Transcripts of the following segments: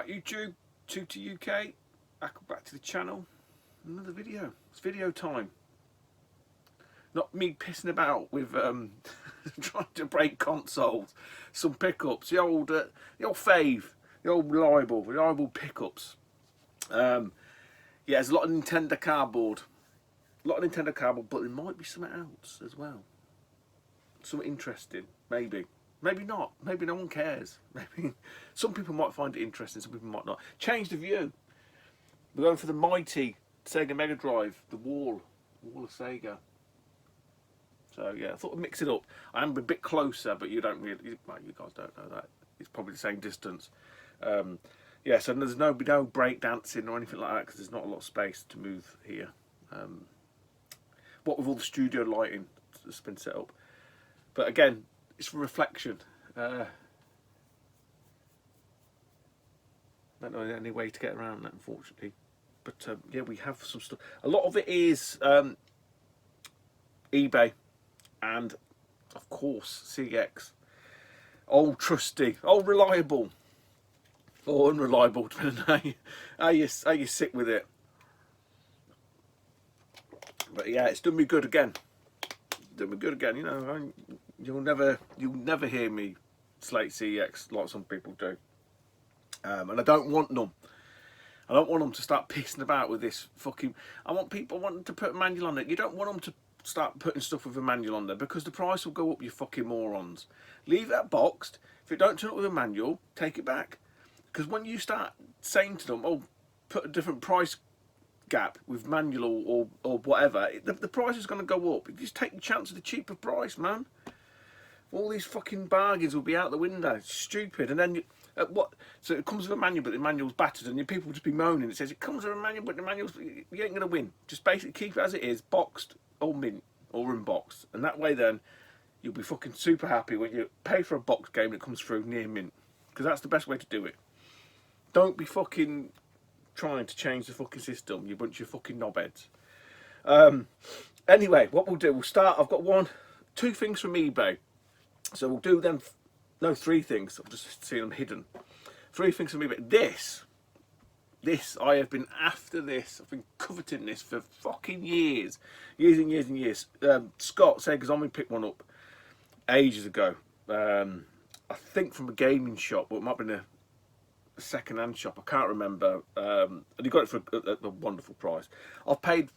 Right, YouTube, Choo to UK, back to the channel. Another video. It's video time. Not me pissing about with trying to break consoles, some pickups, the old fave, the old reliable pickups. Yeah, there's a lot of Nintenda cardboard, but there might be something else as well. Something interesting, maybe. Maybe not. Maybe no one cares. Maybe some people might find it interesting, some people might not. Change the view. We're going for the mighty Sega Mega Drive, the wall of Sega. So yeah, I thought I'd mix it up. I am a bit closer, but you don't really. Well, you guys don't know that. It's probably the same distance. Yeah, so there's no break dancing or anything like that because there's not a lot of space to move here. What with all the studio lighting that's been set up. But again, it's for reflection. Don't know any way to get around that, unfortunately. But yeah, we have some stuff. A lot of it is eBay and, of course, CX. Old trusty, old reliable, or unreliable, depending on how you sit with it. But yeah, it's done me good again. You know. You'll never hear me slate CX like some people do, and I don't want them. I don't want them to start pissing about with this fucking. I want people wanting to put a manual on it. You don't want them to start putting stuff with a manual on there because the price will go up. You fucking morons. Leave that boxed. If it don't turn up with a manual, take it back. Because when you start saying to them, "Oh, put a different price gap with manual or whatever," the price is going to go up. You just take the chance of the cheaper price, man. All these fucking bargains will be out the window. It's stupid. And then what? So it comes with a manual, but the manual's battered, and people will just be moaning. It says it comes with a manual, but the manual's you ain't gonna win. Just basically keep it as it is, boxed or mint or unboxed, and that way then you'll be fucking super happy when you pay for a box game that comes through near mint, because that's the best way to do it. Don't be fucking trying to change the fucking system, you bunch of fucking knobheads. Anyway, what we'll do, we'll start. I've got two things from eBay. So we'll do them, no, three things. I've just seen them hidden. Three things from me, but this, I have been after this. I've been coveting this for fucking years and years. Scott Sega's on me picked one up ages ago. I think from a gaming shop, but it might have been a second-hand shop. I can't remember. And he got it for a wonderful price. I've paid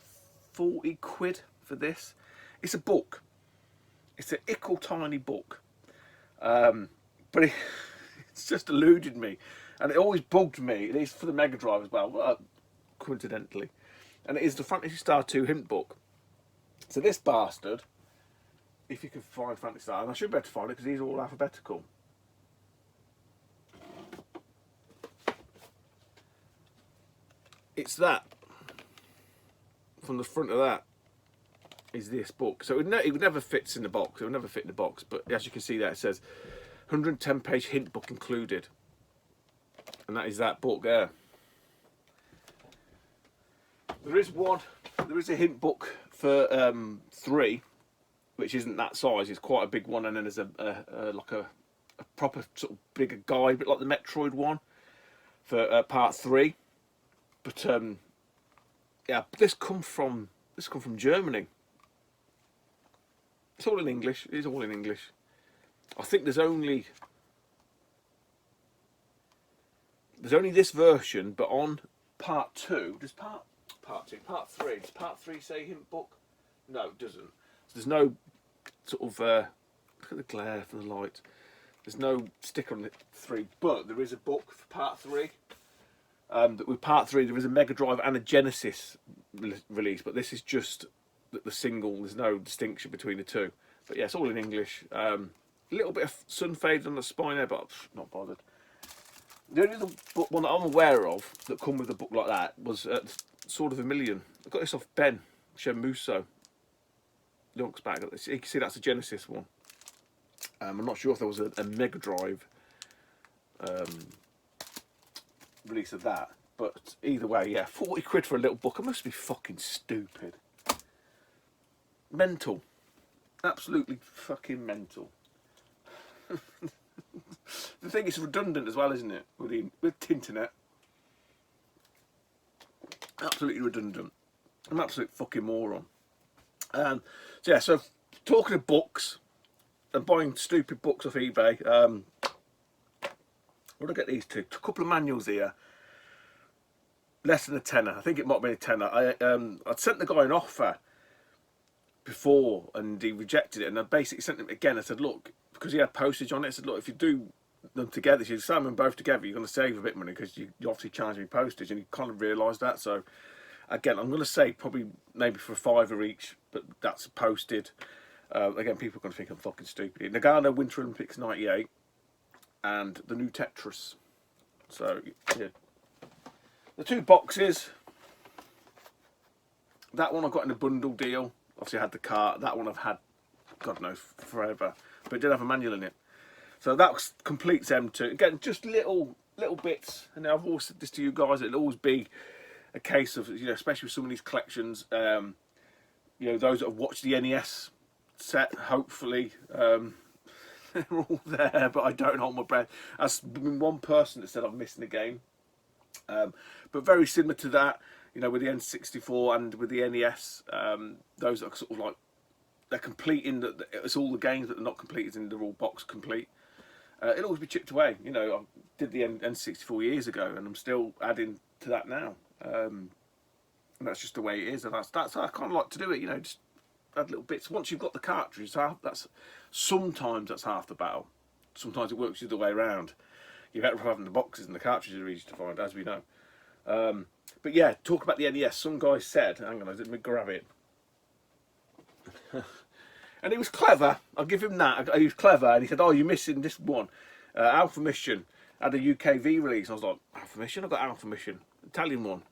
40 quid for this. It's a book. It's an ickle tiny book, but it's just eluded me, and it always bugged me. It is for the Mega Drive as well, coincidentally, and it is the Phantasy Star 2 hint book. So this bastard, if you can find Phantasy Star, and I should be able to find it because these are all alphabetical. It's that. From the front of that is this book. So it never fits in the box. It would never fit in the box. But as you can see there, it says 110-page hint book included. And that is that book there. There is a hint book for 3, which isn't that size. It's quite a big one. And then there's like a proper sort of bigger guide, a bit like the Metroid one for part 3. But yeah, this come from Germany. It's all in English. It is all in English. I think there's only this version, but on part 2, does part 3? Does part 3 say hint book? No, it doesn't. So there's no sort of look at the glare from the light. There's no sticker on the 3, but there is a book for part 3. With part 3, there is a Mega Drive and a Genesis release, but this is just the single. There's no distinction between the two. But yeah, it's all in English. A little bit of sun fade on the spine there, but I'm not bothered. The only other one that I'm aware of that come with a book like that was Sword of Vermilion. I got this off Ben Shemuso. Looks back at this. You can see that's a Genesis one. I'm not sure if there was a Mega Drive release of that, but either way, yeah, 40 quid for a little book. I must be fucking stupid. Mental. Absolutely fucking mental. The thing is redundant as well, isn't it? With Tinternet. Absolutely redundant. I'm an absolute fucking moron. So yeah, so talking of books and buying stupid books off eBay, what did I get these two? A couple of manuals here. Less than a tenner. I think it might have been a tenner. I'd sent the guy an offer before and he rejected it, and I basically sent him again. I said, look, because he had postage on it, I said, look, if you do them together, if you sell them both together, you're going to save a bit of money because you obviously charge me postage, and he kind of realised that. So again, I'm going to say probably maybe for £5 each, but that's posted. Again, people are going to think I'm fucking stupid. Nagano Winter Olympics '98 and the new Tetris. So yeah, the two boxes. That one I got in a bundle deal. Obviously I had the cart. That one I've had, God knows, forever. But it did have a manual in it. So that completes M2. Again, just little bits. And I've always said this to you guys. It'll always be a case of, you know, especially with some of these collections. You know, those that have watched the NES set, hopefully, they're all there. But I don't hold my breath. That's been one person that said I'm missing a game. But very similar to that. You know, with the N64 and with the NES, those are sort of like, they're completing, it's all the games that are not completed and they're all box complete. It'll always be chipped away. You know, I did the N64 years ago and I'm still adding to that now. And that's just the way it is, and that's how I kind of like to do it, you know, just add little bits. Once you've got the cartridge, sometimes that's half the battle. Sometimes it works the other way around. You're better off having the boxes and the cartridges are easy to find, as we know. But yeah, talk about the NES. Some guy said, hang on, let me grab it. And he was clever, I'll give him that. He was clever, and he said, oh, you're missing this one. Alpha Mission had a UKV release. I was like, Alpha Mission? I've got Alpha Mission, Italian one.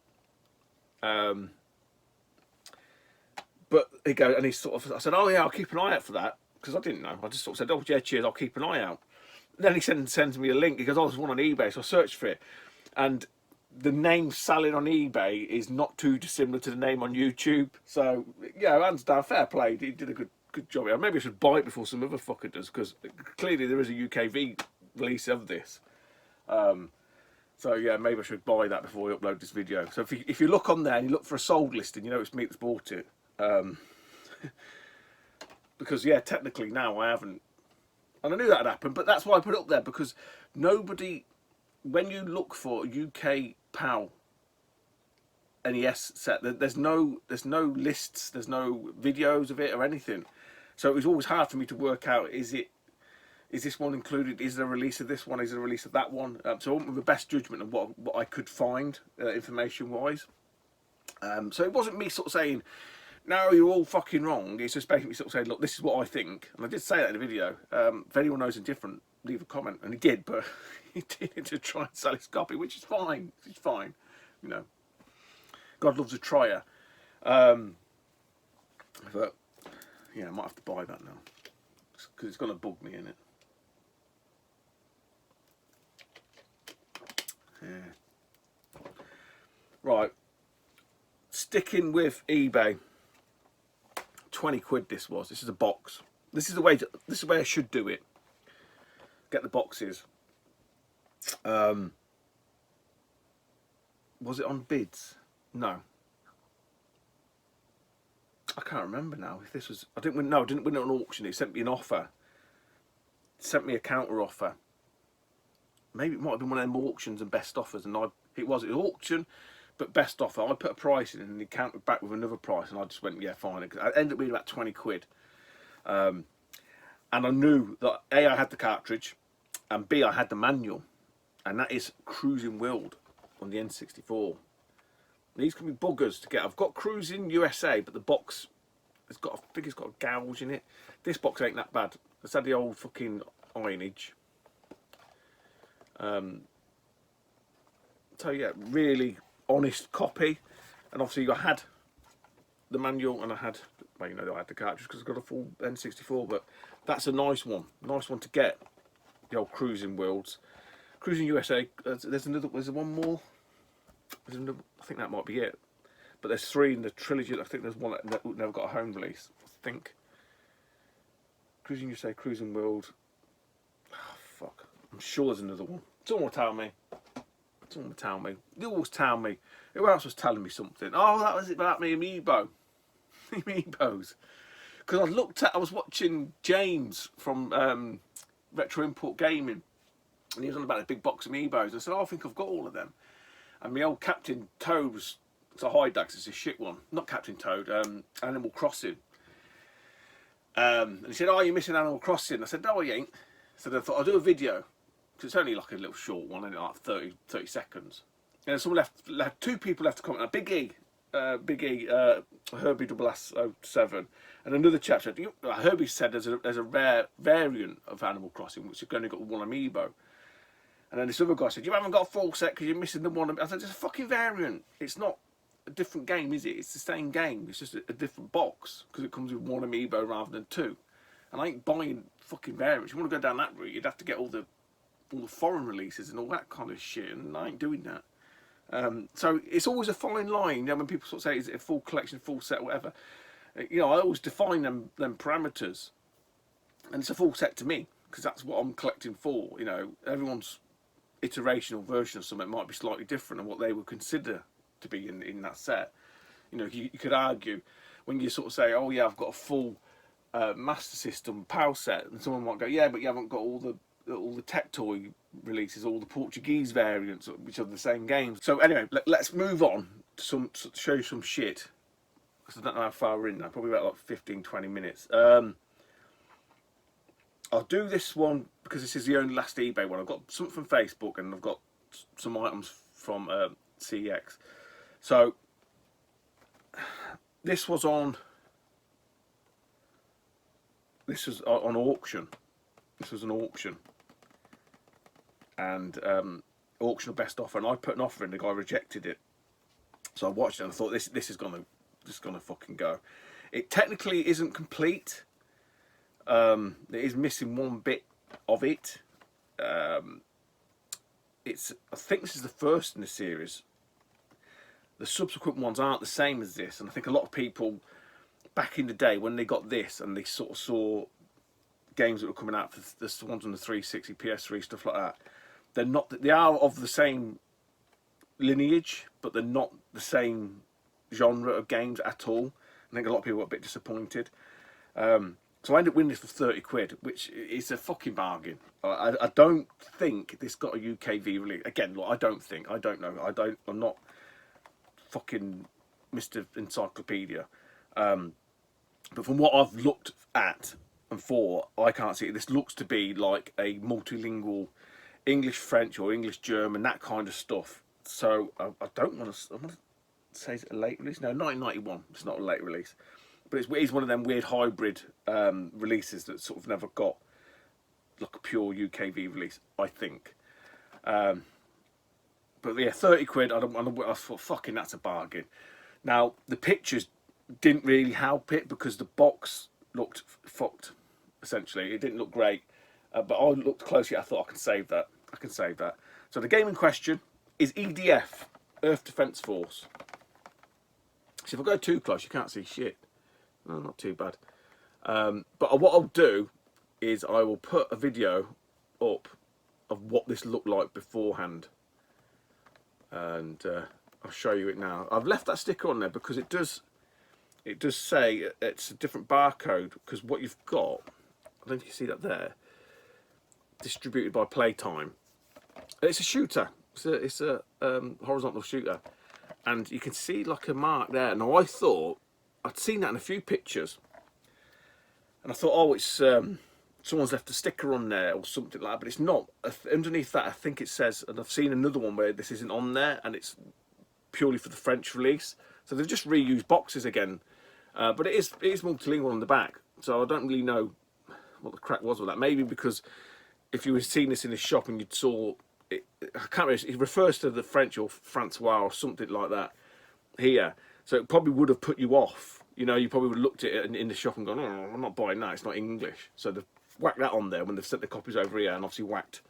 But he goes, and he sort of, I said, oh yeah, I'll keep an eye out for that, because I didn't know. I just sort of said, oh yeah, cheers, I'll keep an eye out. Then he sends me a link. He goes, oh, there's one on eBay, so I searched for it, and the name selling on eBay is not too dissimilar to the name on YouTube. So yeah, hands down, fair play. He did a good job. Maybe I should buy it before some other fucker does, because clearly there is a UKV release of this. So yeah, maybe I should buy that before we upload this video. So if you look on there and you look for a sold listing, you know it's me that's bought it. Because yeah, technically now I haven't, and I knew that would happen, but that's why I put it up there, because nobody, when you look for UK PAL NES set, there's no lists, there's no videos of it or anything. So it was always hard for me to work out, is this one included, is there a release of this one, is there a release of that one? So I went with the best judgment of what I could find information wise. So it wasn't me sort of saying, no, you're all fucking wrong. It's just basically sort of saying, look, this is what I think. And I did say that in the video. If anyone knows anything different, leave a comment. And he did, but he did it to try and sell his copy, which is fine. It's fine, you know. God loves a trier. But yeah, I might have to buy that now, because it's going to bug me, innit? Yeah. Right. Sticking with eBay. 20 quid this was. This is a box. This is the way I should do it. Get the boxes. Was it on bids? No. I can't remember now if this was, I didn't win it on auction. It sent me an offer. It sent me a counter offer. Maybe it might have been one of them auctions and best offers, and it was an auction but best offer. I put a price in and he countered back with another price, and I just went, yeah, fine. It ended up being about 20 quid. And I knew that A, I had the cartridge, and B, I had the manual, and that is Cruising World on the N64. These can be buggers to get. I've got Cruising USA, but the box, I think it's got a gouge in it. This box ain't that bad. It's had the old fucking ironage. So yeah, really honest copy, and obviously I had the manual and I had, well, you know, I had the cartridge because I've got a full N64, but that's a nice one to get. The old Cruising Worlds, Cruising USA. There's one more. I think that might be it, but there's 3 in the trilogy. I think there's one that never got a home release. I think Cruising USA, Cruising World. Oh, fuck, I'm sure there's another one. Someone will tell me. Someone would tell me. They always tell me. Who else was telling me something? Oh, that was it about me amiibo. Amiibos. Because I was watching James from Retro Import Gaming, and he was on about a big box of Amiibos. I said, oh, I think I've got all of them. And my old Captain Toad was, it's a Hydax, it's a shit one. Not Captain Toad, Animal Crossing. And he said, oh, you're missing Animal Crossing. I said, no, I ain't. So I thought, I'll do a video. Because it's only like a little short one, only like 30 seconds. And someone left, 2 people left a comment. Big E, Herbie 007, and another chap said, Herbie said there's a rare variant of Animal Crossing which has only got one amiibo. And then this other guy said, you haven't got a full set because you're missing the one. I said, it's a fucking variant. It's not a different game, is it? It's the same game. It's just a different box because it comes with one amiibo rather than 2. And I ain't buying fucking variants. You want to go down that route, you'd have to get all the foreign releases and all that kind of shit, and I ain't doing that. So it's always a fine line, you know, when people sort of say, is it a full collection, full set, whatever. You know, I always define them parameters, and it's a full set to me because that's what I'm collecting for. You know, everyone's iteration or version of something might be slightly different than what they would consider to be in that set. You know, you could argue when you sort of say, oh yeah, I've got a full Master System PAL set, and someone might go, yeah, but you haven't got all the Tech Toy releases, all the Portuguese variants, which are the same games. So anyway, let's move on to show you some shit. Because I don't know how far we're in now, probably about like 15-20 minutes. I'll do this one because this is the only last eBay one. I've got something from Facebook and I've got some items from CEX. So this was on auction. This was an auction. And auction of best offer, and I put an offer in, the guy rejected it. So I watched it and I thought this is gonna fucking go. It technically isn't complete. It is missing one bit of it. I think this is the first in the series. The subsequent ones aren't the same as this, and I think a lot of people back in the day when they got this and they sort of saw games that were coming out for the ones on the 360, PS3, stuff like that, they are of the same lineage, but they're not the same genre of games at all. I think a lot of people were a bit disappointed. So I ended up winning this for 30 quid, which is a fucking bargain. I don't think this got a UK V release. Again, look, I don't know. I'm not fucking Mr. Encyclopedia. But from what I've looked at and for, I can't see it. This looks to be like a multilingual English, French or English, German, that kind of stuff. So I don't want to say it's a late release. No, 1991. It's not a late release. But it is one of them weird hybrid releases that sort of never got like a pure UKV release, I think. But yeah, 30 quid, I thought, fucking, that's a bargain. Now, the pictures didn't really help it because the box looked fucked, essentially. It didn't look great. But I looked closely, I thought, I can save that. So the game in question is EDF, Earth Defence Force. So if I go too close, you can't see shit. No, not too bad. But what I'll do is I will put a video up of what this looked like beforehand. And I'll show you it now. I've left that sticker on there because it does say it's a different barcode, because what you've got, I don't know if you see that there, distributed by Playtime. It's a shooter. It's a horizontal shooter, and you can see like a mark there. Now I thought I'd seen that in a few pictures, and I thought, oh, it's someone's left a sticker on there or something like that, but it's not. Underneath that, I think it says, and I've seen another one where this isn't on there, and it's purely for the French release. So they've just reused boxes again, but it is multilingual on the back. So I don't really know what the crack was with that. Maybe because if you were seeing this in a shop and you saw it, I can't remember, it refers to the French or Francois or something like that here. So it probably would have put you off. You know, you probably would have looked at it in the shop and gone, oh, I'm not buying that, it's not English. So they've whacked that on there when they've sent the copies over here, and obviously whacked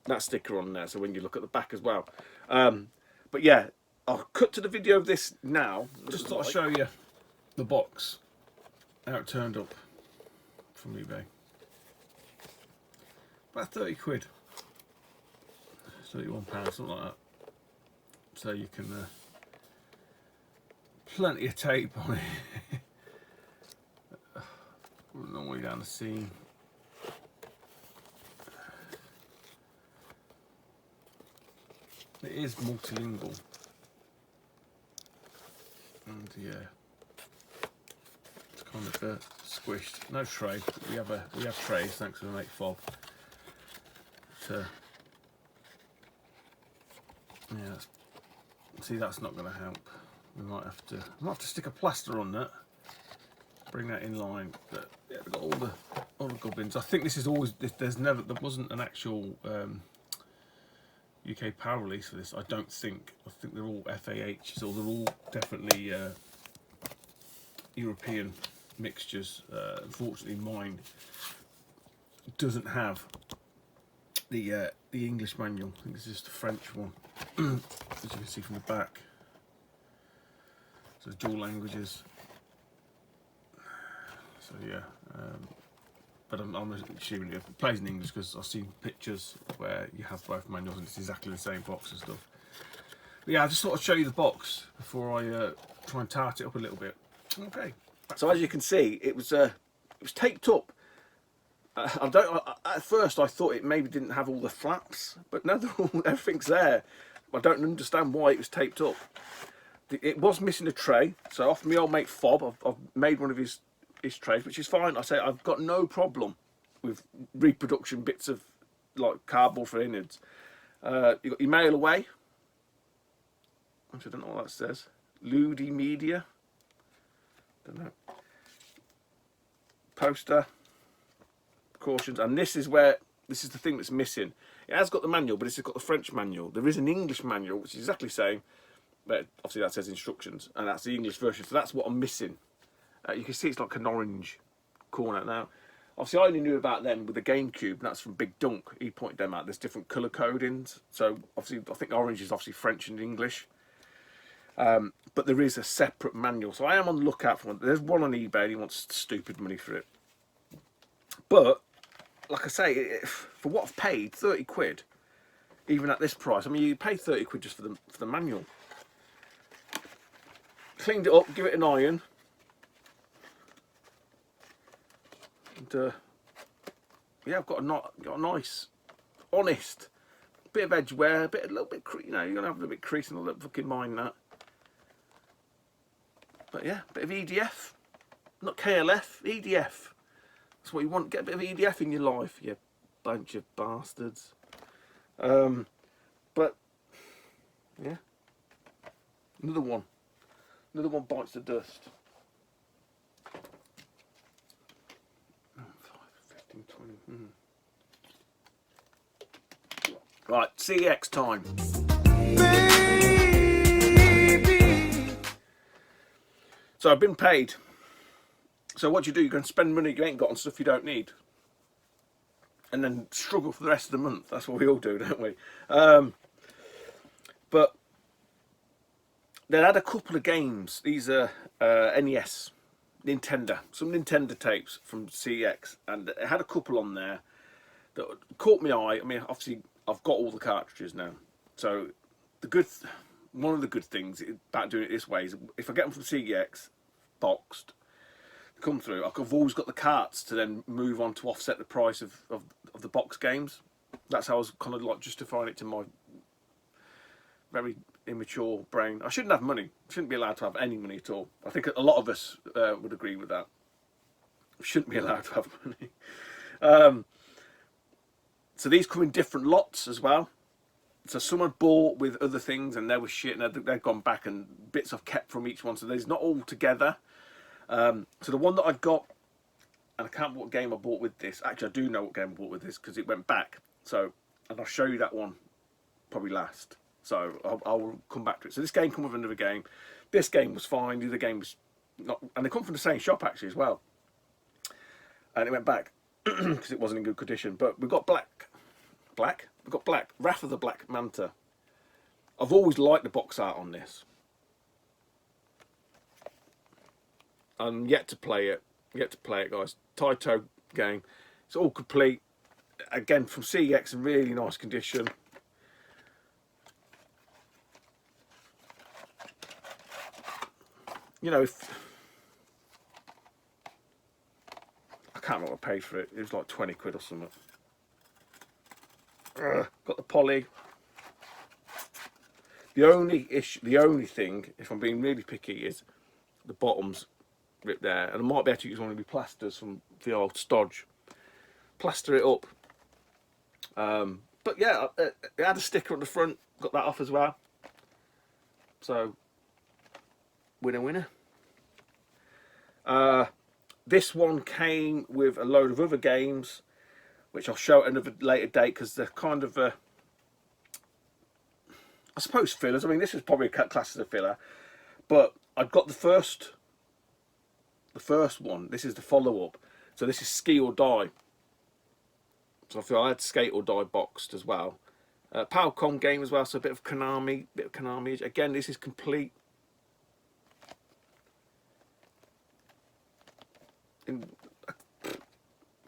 that sticker on there, so when you look at the back as well. But yeah, I'll cut to the video of this now. Just thought I'd show you the box, how it turned up from eBay. About 30 quid. £31, something like that. So you can plenty of tape on it. A long way down the seam. It is multilingual, and yeah, it's kind of squished. No tray. We have trays, thanks to the mate Fob. But, yeah, see, that's not going to help. We might have to stick a plaster on that, bring that in line. But yeah, we've got all the gubbins. I think this is always there wasn't an actual UK power release for this. I don't think. I think they're all FAH, so they're all definitely European mixtures. Unfortunately, mine doesn't have the English manual. I think this is just a French one, as you can see from the back. So dual languages. So yeah, but I'm assuming it plays in English because I've seen pictures where you have both manuals and it's exactly the same box and stuff. But yeah, I just thought I'd show you the box before I try and tart it up a little bit. Okay. So as you can see, it was taped up. At first I thought it maybe didn't have all the flaps, but now everything's there. I don't understand why it was taped up. It was missing a tray, so off my old mate Fob, I've made one of his trays, which is fine. I say I've got no problem with reproduction bits of like cardboard for innards. You got your mail away, which I don't know what that says. Ludi Media, don't know. Poster, precautions, and this is the thing that's missing. It has got the manual, but it's got the French manual. There is an English manual, which is exactly the same, but obviously that says instructions, and that's the English version. So that's what I'm missing. You can see it's like an orange corner now. Obviously, I only knew about them with the GameCube, and that's from Big Dunk. He pointed them out. There's different colour codings. So obviously, I think orange is obviously French and English. But there is a separate manual. So I am on the lookout for one. There's one on eBay, and he wants stupid money for it. But like I say, for what I've paid, 30 quid, even at this price. I mean, you pay 30 quid just for the manual. Cleaned it up, give it an iron. And yeah, I've got a nice, honest bit of edge wear, a little bit, you know, you're gonna have a little bit crease and a little fucking mind that. But yeah, bit of EDF, not KLF, EDF. That's what you want. Get a bit of EDF in your life, you bunch of bastards. But yeah, another one bites the dust. 20. Right, CEX time. Baby. So I've been paid. So what you do, you're going to spend money you ain't got on stuff you don't need. And then struggle for the rest of the month. That's what we all do, don't we? But they had a couple of games. These are NES. Nintenda, some Nintenda tapes from CEX, and it had a couple on there that caught my eye. I mean, obviously, I've got all the cartridges now. So, one of the good things about doing it this way is if I get them from CEX, boxed, come through, I've always got the carts to then move on to offset the price of the box games. That's how I was kind of like justifying it to my very immature brain. I shouldn't have money. Shouldn't be allowed to have any money at all. I think a lot of us would agree with that. Shouldn't be allowed to have money. So these come in different lots as well. So some I bought with other things and they were shit and they've gone back, and bits I've kept from each one. So there's not all together. So the one that I got, and I can't remember what game I bought with this. Actually, I do know what game I bought with this because it went back. So, and I'll show you that one probably last. So I'll come back to it. So this game come with another game. This game was fine. The other game was not, and they come from the same shop actually as well. And it went back because it wasn't in good condition. But we've got black. We've got black. Wrath of the Black Manta. I've always liked the box art on this. I'm yet to play it. Guys. Taito game. It's all complete. Again from CEX in really nice condition. you know, if I can't remember what I paid for it. It was like 20 quid or something. Got the poly. The only thing, if I'm being really picky, is the bottom's ripped there, and I might be able to use one of the plasters from the old stodge. Plaster it up. But yeah, it had a sticker on the front. Got that off as well. So, winner, winner. This one came with a load of other games, which I'll show at another later date because they're kind of, I suppose, fillers. I mean, this is probably classed as a filler, but I've got the first one. This is the follow-up. So this is Ski or Die. So I feel I had Skate or Die boxed as well. Powercom game as well, so a bit of Konami, Again, this is complete.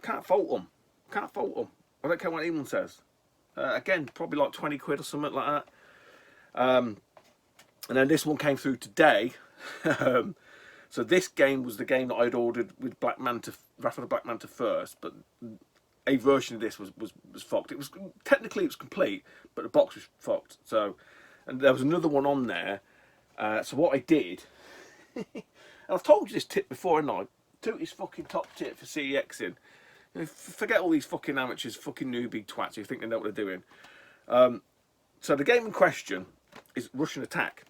Can't fault them. Can't fault them. I don't care what anyone says. Again, probably like 20 quid or something like that. And then this one came through today. So this game was the game that I'd ordered with Black Manta, Wrath of the Black Manta first, but a version of this was fucked. It was technically it was complete, but the box was fucked. So, and there was another one on there. So what I did, and I've told you this tip before, and I took his fucking top tip for CEX in. You know, forget all these fucking amateurs, fucking newbie twats who think they know what they're doing. So the game in question is Russian Attack.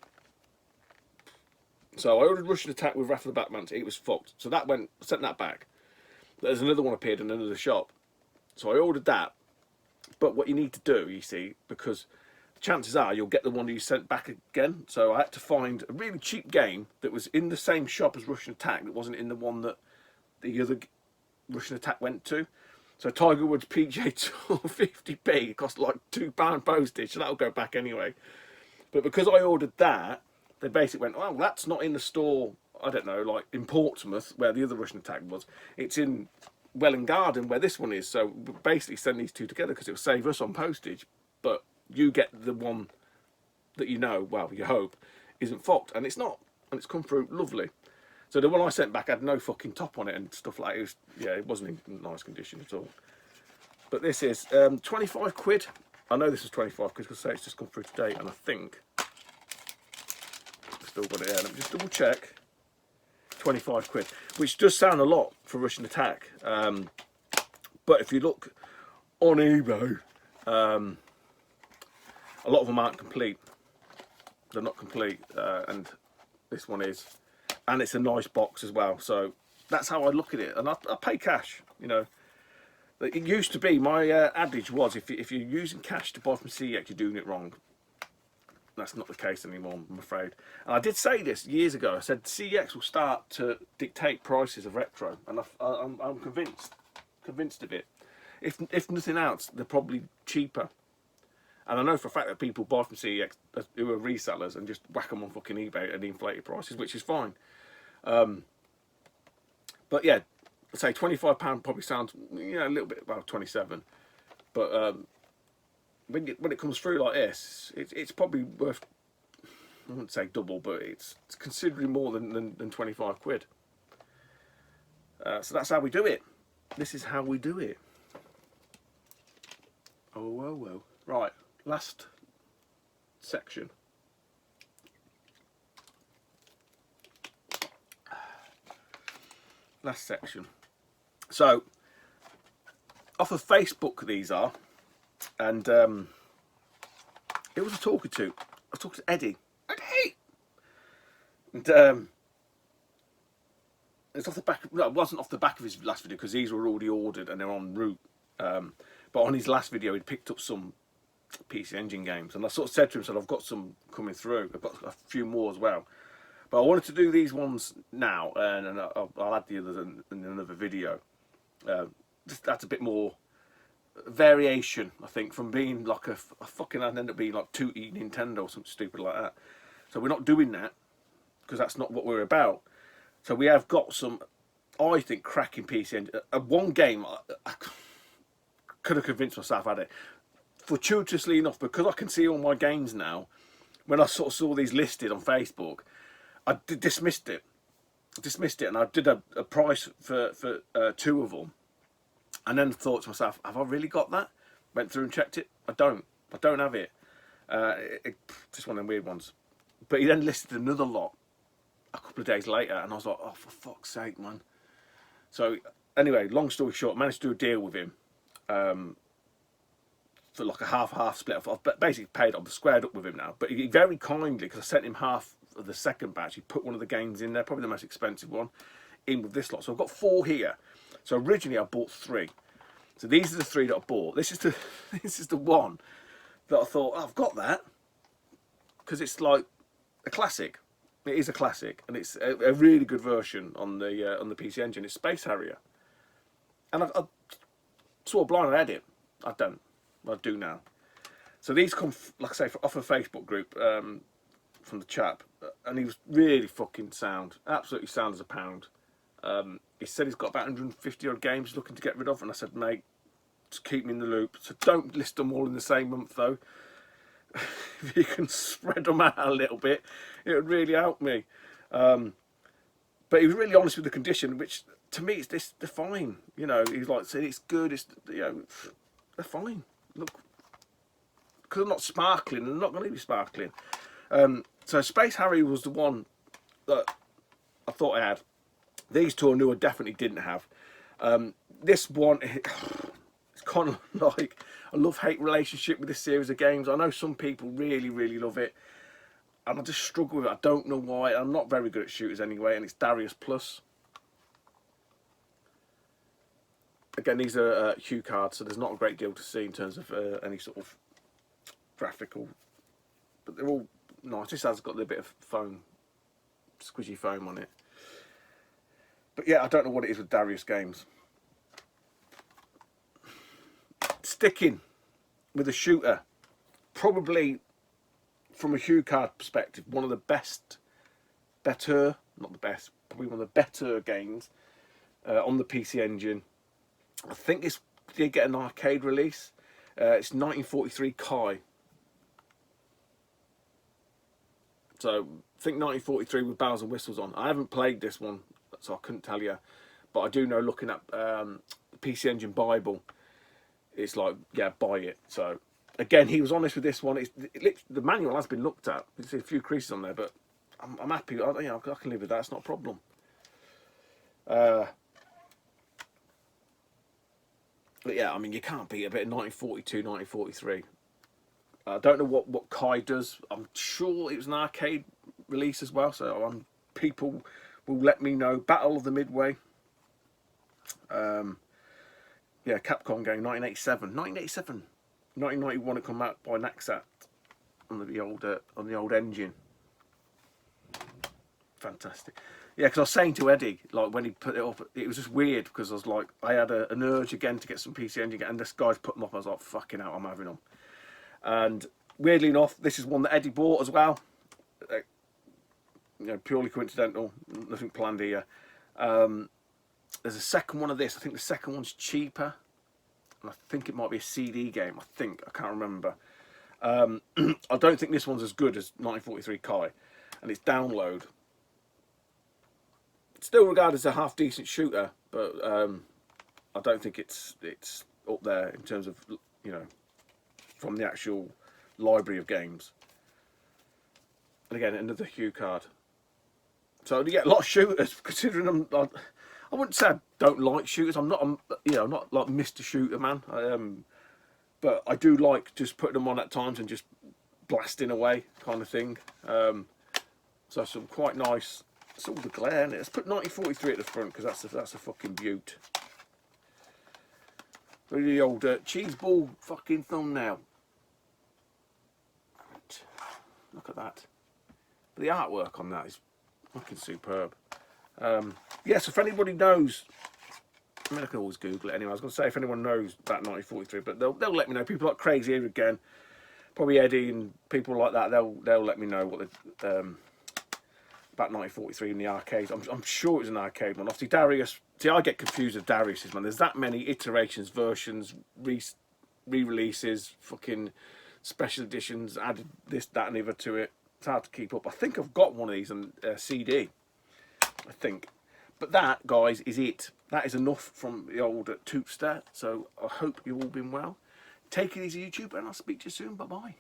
So I ordered Russian Attack with Wrath of the Black Manta. It was fucked. So that went, sent that back. There's another one appeared in another shop. So I ordered that. But what you need to do, you see, because the chances are you'll get the one you sent back again. So I had to find a really cheap game that was in the same shop as Russian Attack that wasn't in the one that the other Russian Attack went to. So Tiger Woods PGA Tour 50p, it cost like £2 postage, so that'll go back anyway. But because I ordered that, they basically went, well, that's not in the store, I don't know, like in Portsmouth, where the other Russian Attack was. It's in Welwyn Garden, where this one is. So basically send these two together because it will save us on postage. But you get the one that you know, well, you hope, isn't fucked. And it's not. And it's come through lovely. So the one I sent back had no fucking top on it and stuff like it. Was, yeah, it wasn't in nice condition at all. But this is 25 quid. I know this is 25 quid because it's just come through today, and I think I've still got it here. Let me just double check. 25 quid, which does sound a lot for Russian Attack. But if you look on eBay, a lot of them aren't complete. They're not complete, and this one is. And it's a nice box as well, so that's how I look at it. And I pay cash, you know. It used to be, my adage was, if you're using cash to buy from CEX, you're doing it wrong. That's not the case anymore, I'm afraid. And I did say this years ago. I said CEX will start to dictate prices of retro, and I'm convinced of it. If nothing else, they're probably cheaper. And I know for a fact that people buy from CEX who are resellers and just whack them on fucking eBay at the inflated prices, which is fine. But yeah, I'd say £25 probably sounds, you know, a little bit, well, 27. But when it comes through like this, it's probably worth, I wouldn't say double, but it's considerably more than 25 quid. So that's how we do it. This is how we do it. Oh, whoa, whoa. Right. Last section. Last section. So, off of Facebook these are, and it was a talking to. I was talking to Eddie. Eddie! And it's off the back. No, it wasn't off the back of his last video because these were already ordered and they're en route. But on his last video, he'd picked up some PC Engine games, and I sort of said to him, "So I've got some coming through. I've got a few more as well, but I wanted to do these ones now, and I'll add the others in another video. That's a bit more variation, I think, from being like a fucking, I'd end up being like 2E Nintendo or something stupid like that. So we're not doing that because that's not what we're about. So we have got some, I think, cracking PC Engine. One game I could have convinced myself I had it. Fortuitously enough, because I can see all my games now, when I sort of saw these listed on Facebook, I dismissed it. dismissed it, and I did a price for 2 of them, and then thought to myself, have I really got that? Went through and checked it. I don't have it. Just one of them weird ones. But he then listed another lot a couple of days later, and I was like, oh, for fuck's sake, man. So anyway, long story short, managed to do a deal with him for like a half split. I've basically paid. I've squared up with him now. But he very kindly, because I sent him half of the second batch, he put one of the games in there, probably the most expensive one, in with this lot. So I've got 4 here. So originally I bought 3. So these are the 3 that I bought. This is the one that I thought, oh, I've got that, because it's like a classic. It is a classic, and it's a really good version on the PC Engine. It's Space Harrier, and I swore blind I had it. I don't. I do now. So these come, like I say, off a Facebook group from the chap, and he was really fucking sound, absolutely sound as a pound. He said he's got about 150 odd games he's looking to get rid of, and I said, mate, just keep me in the loop. So don't list them all in the same month, though. If you can spread them out a little bit, it would really help me. But he was really honest with the condition, which to me they're fine. You know, he's like saying it's good. It's, you know, they're fine. Look, because they're not sparkling, they're not going to be sparkling. So Space Harry was the one that I thought I had. These 2 I knew I definitely didn't have. This one, it's kind of like a love-hate relationship with this series of games. I know some people really, really love it, and I just struggle with it. I don't know why. I'm not very good at shooters anyway, and it's Darius Plus. Again, these are Hue cards, so there's not a great deal to see in terms of any sort of graphical, but they're all nice. This has got a little bit of foam, squishy foam on it. But yeah, I don't know what it is with Darius games. Sticking with a shooter, probably from a Hue card perspective, one of the probably one of the better games on the PC Engine. I think this did get an arcade release. It's 1943 Kai. So I think 1943 with bells and whistles on. I haven't played this one, so I couldn't tell you. But I do know, looking at the PC Engine Bible, it's like, yeah, buy it. So again, he was honest with this one. The manual has been looked at. You see a few creases on there, but I'm happy. I can live with that. It's not a problem. But yeah, I mean, you can't beat a bit of 1942, 1943. I don't know what Kai does. I'm sure it was an arcade release as well, so people will let me know. Battle of the Midway. Yeah, Capcom game, 1987. 1991 it come out by Naxat on the old engine. Fantastic. Yeah, because I was saying to Eddie, like, when he put it up, it was just weird, because I was like, I had an urge again to get some PC Engine, and this guy's put them up. I was like, fucking hell, I'm having them. And weirdly enough, this is one that Eddie bought as well. You know, purely coincidental, nothing planned here. There's a second one of this. I think the second one's cheaper, and I think it might be a CD game. I can't remember. I don't think this one's as good as 1943 Kai, and it's download. It's still regarded as a half decent shooter, but I don't think it's up there in terms of, you know, from the actual library of games. And again, another Hue card. So you get a lot of shooters, considering them. I wouldn't say I don't like shooters. I'm not like Mr. Shooter man. But I do like just putting them on at times and just blasting away, kind of thing. So some quite nice. It's all the glare in it. Let's put 1943 at the front, because that's a fucking beaut. Really old cheese ball fucking thumbnail. Right. Look at that. But the artwork on that is fucking superb. Yeah, so if anybody knows, I mean, I can always Google it anyway. I was going to say if anyone knows about 1943, but they'll let me know. People like Craig's here again, probably Eddie and people like that. They'll let me know what about 1943 in the arcades. I'm sure it was an arcade one. Obviously Darius. See, I get confused with Darius's, man. There's that many iterations, versions, re-releases, fucking special editions, added this, that, and the other to it. It's hard to keep up. I think I've got one of these on CD. I think. But that, guys, is it. That is enough from the old Tootster. So I hope you've all been well. Take it easy, YouTube, and I'll speak to you soon. Bye-bye.